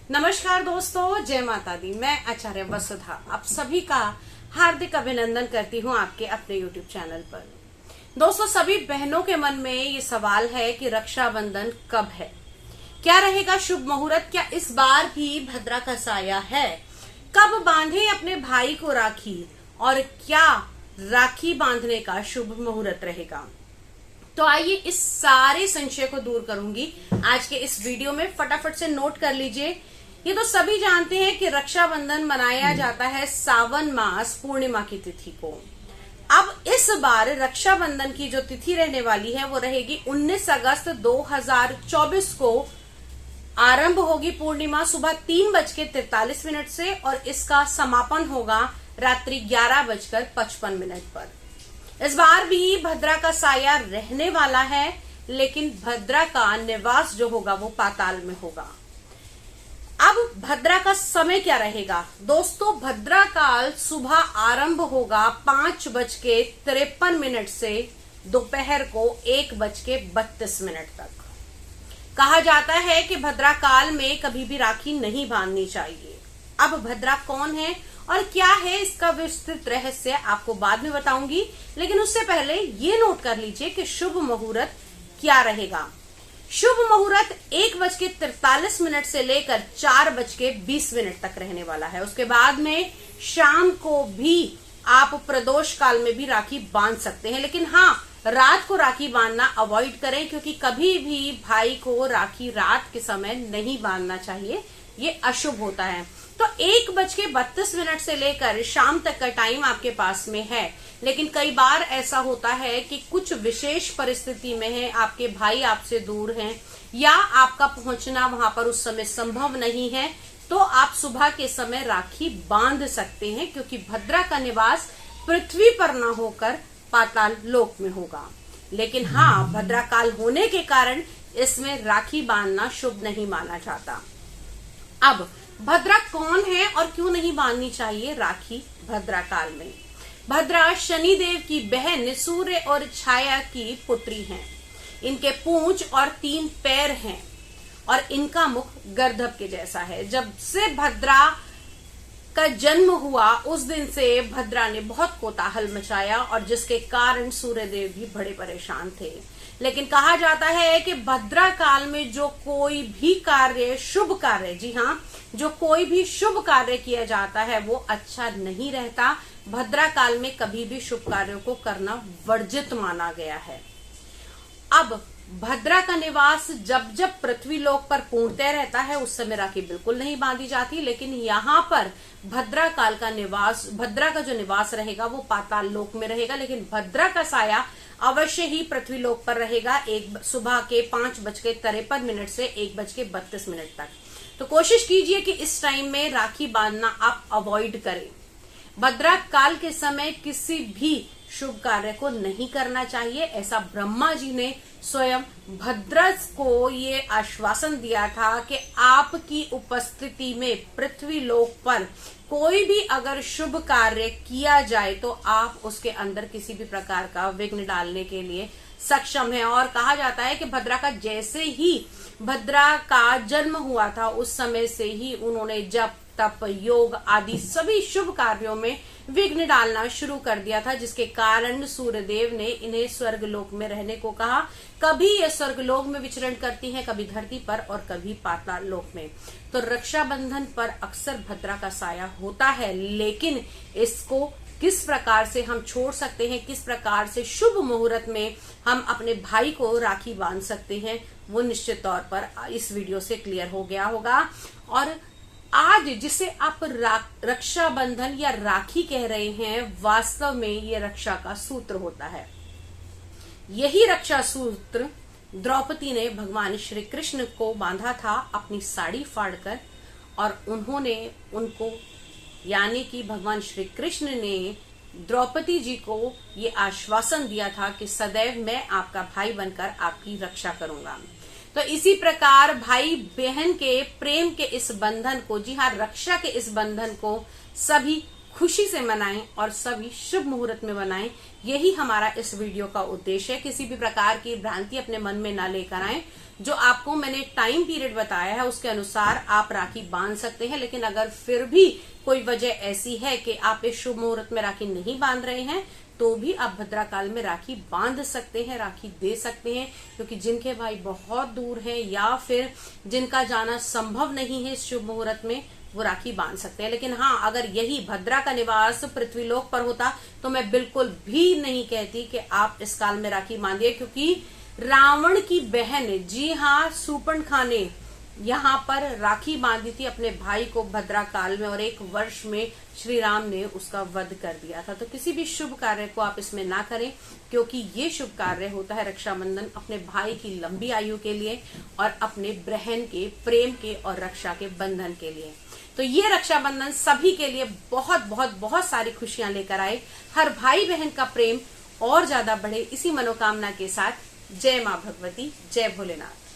नमस्कार दोस्तों, जय माता दी। मैं आचार्य वसुधा आप सभी का हार्दिक अभिनंदन करती हूँ आपके अपने YouTube चैनल पर। दोस्तों, सभी बहनों के मन में ये सवाल है कि रक्षाबंधन कब है, क्या रहेगा शुभ मुहूर्त, क्या इस बार भी भद्रा का साया है, कब बांधे अपने भाई को राखी और क्या राखी बांधने का शुभ मुहूर्त रहेगा। तो आइए इस सारे संशय को दूर करूंगी आज के इस वीडियो में। फटाफट से नोट कर लीजिए। ये तो सभी जानते हैं कि रक्षाबंधन मनाया जाता है सावन मास पूर्णिमा की तिथि को। अब इस बार रक्षाबंधन की जो तिथि रहने वाली है वो रहेगी 19 अगस्त 2024 को। आरंभ होगी पूर्णिमा सुबह 3:43 से और इसका समापन होगा रात्रि 11:55 पर। इस बार भी भद्रा का साया रहने वाला है, लेकिन भद्रा का निवास जो होगा वो पाताल में होगा। अब भद्रा का समय क्या रहेगा दोस्तों? भद्रा काल सुबह आरंभ होगा 5:53 से दोपहर को 1:32 तक। कहा जाता है कि भद्रा काल में कभी भी राखी नहीं बांधनी चाहिए। अब भद्रा कौन है और क्या है, इसका विस्तृत रहस्य आपको बाद में बताऊंगी, लेकिन उससे पहले ये नोट कर लीजिए कि शुभ मुहूर्त क्या रहेगा। शुभ मुहूर्त 1:43 से लेकर 4:20 तक रहने वाला है। उसके बाद में शाम को भी आप प्रदोष काल में भी राखी बांध सकते हैं, लेकिन हाँ, रात को राखी बांधना अवॉइड करें, क्योंकि कभी भी भाई को राखी रात के समय नहीं बांधना चाहिए, ये अशुभ होता है। तो 1:32 से लेकर शाम तक का टाइम आपके पास में है, लेकिन कई बार ऐसा होता है कि कुछ विशेष परिस्थिति में है, आपके भाई आपसे दूर हैं या आपका पहुंचना वहां पर उस समय संभव नहीं है, तो आप सुबह के समय राखी बांध सकते हैं, क्योंकि भद्रा का निवास पृथ्वी पर न होकर पाताल लोक में होगा। लेकिन हाँ, भद्रा काल होने के कारण इसमें राखी बांधना शुभ नहीं माना जाता। अब भद्रा कौन है और क्यों नहीं बांधनी चाहिए राखी भद्रा काल में? भद्रा शनिदेव की बहन सूर्य और छाया की पुत्री हैं। इनके पूंछ और 3 पैर हैं और इनका मुख गर्दभ के जैसा है। जब से भद्रा का जन्म हुआ उस दिन से भद्रा ने बहुत कोलाहल मचाया और जिसके कारण सूर्यदेव भी बड़े परेशान थे। लेकिन कहा जाता है कि भद्रा काल में जो कोई भी कार्य, शुभ कार्य, जी हाँ, जो कोई भी शुभ कार्य किया जाता है वो अच्छा नहीं रहता। भद्रा काल में कभी भी शुभ कार्यों को करना वर्जित माना गया है। अब भद्रा का निवास जब जब पृथ्वी लोक पर पूर्णतः रहता है उस समय राखी बिल्कुल नहीं बांधी जाती, लेकिन यहाँ पर भद्रा काल का निवास, भद्रा का जो निवास रहेगा वो पाताल लोक में रहेगा, लेकिन भद्रा का साया अवश्य ही पृथ्वी लोक पर रहेगा। सुबह के 5:53 से 1:32 तक। तो कोशिश कीजिए कि इस टाइम में राखी बांधना आप अवॉइड करें। भद्रा काल के समय किसी भी शुभ कार्य को नहीं करना चाहिए, ऐसा ब्रह्मा जी ने स्वयं भद्रा को ये आश्वासन दिया था कि आपकी उपस्थिति में पृथ्वी लोक पर कोई भी अगर शुभ कार्य किया जाए तो आप उसके अंदर किसी भी प्रकार का विघ्न डालने के लिए सक्षम है। और कहा जाता है कि भद्रा का जैसे ही भद्रा का जन्म हुआ था उस समय से ही उन्होंने जप, तप, योग आदि सभी शुभ कार्यों में विघ्न डालना शुरू कर दिया था, जिसके कारण सूर्यदेव ने इन्हें स्वर्ग लोक में रहने को कहा। कभी ये स्वर्ग लोक में विचरण करती हैं, कभी धरती पर और कभी पाताल लोक में। तो रक्षाबंधन पर अक्सर भद्रा का साया होता है, लेकिन इसको किस प्रकार से हम छोड़ सकते हैं, किस प्रकार से शुभ मुहूर्त में हम अपने भाई को राखी बांध सकते हैं, वो निश्चित तौर पर इस वीडियो से क्लियर हो गया होगा। और आज जिसे आप रक्षाबंधन या राखी कह रहे हैं, वास्तव में ये रक्षा का सूत्र होता है। यही रक्षा सूत्र द्रौपदी ने भगवान श्री कृष्ण को बांधा था अपनी साड़ी फाड़कर, और उन्होंने उनको, यानी कि भगवान श्री कृष्ण ने द्रौपदी जी को ये आश्वासन दिया था कि सदैव मैं आपका भाई बनकर आपकी रक्षा करूंगा। तो इसी प्रकार भाई बहन के प्रेम के इस बंधन को, जी हाँ, रक्षा के इस बंधन को सभी खुशी से मनाएं और सभी शुभ मुहूर्त में मनाएं। यही हमारा इस वीडियो का उद्देश्य है। किसी भी प्रकार की भ्रांति अपने मन में ना लेकर आएं। जो आपको मैंने टाइम पीरियड बताया है उसके अनुसार आप राखी बांध सकते हैं, लेकिन अगर फिर भी कोई वजह ऐसी है कि आप इस शुभ मुहूर्त में राखी नहीं बांध रहे हैं तो भी आप भद्राकाल में राखी बांध सकते हैं, राखी दे सकते हैं। क्योंकि जिनके भाई बहुत दूर हैं या फिर जिनका जाना संभव नहीं है इस शुभ मुहूर्त में, वो राखी बांध सकते हैं। लेकिन हाँ, अगर यही भद्रा का निवास पृथ्वीलोक पर होता तो मैं बिल्कुल भी नहीं कहती कि आप इस काल में राखी बांधिए, क्योंकि रावण की बहन, जी हाँ, शूर्पणखा ने यहाँ पर राखी बांधी थी अपने भाई को भद्रा काल में, और 1 वर्ष में श्री राम ने उसका वध कर दिया था। तो किसी भी शुभ कार्य को आप इसमें ना करें, क्योंकि ये शुभ कार्य होता है रक्षाबंधन अपने भाई की लंबी आयु के लिए और अपने बहन के प्रेम के और रक्षा के बंधन के लिए। तो ये रक्षाबंधन सभी के लिए बहुत बहुत बहुत सारी खुशियां लेकर आए। हर भाई बहन का प्रेम और ज्यादा बढ़े, इसी मनोकामना के साथ जय मां भगवती, जय भोलेनाथ।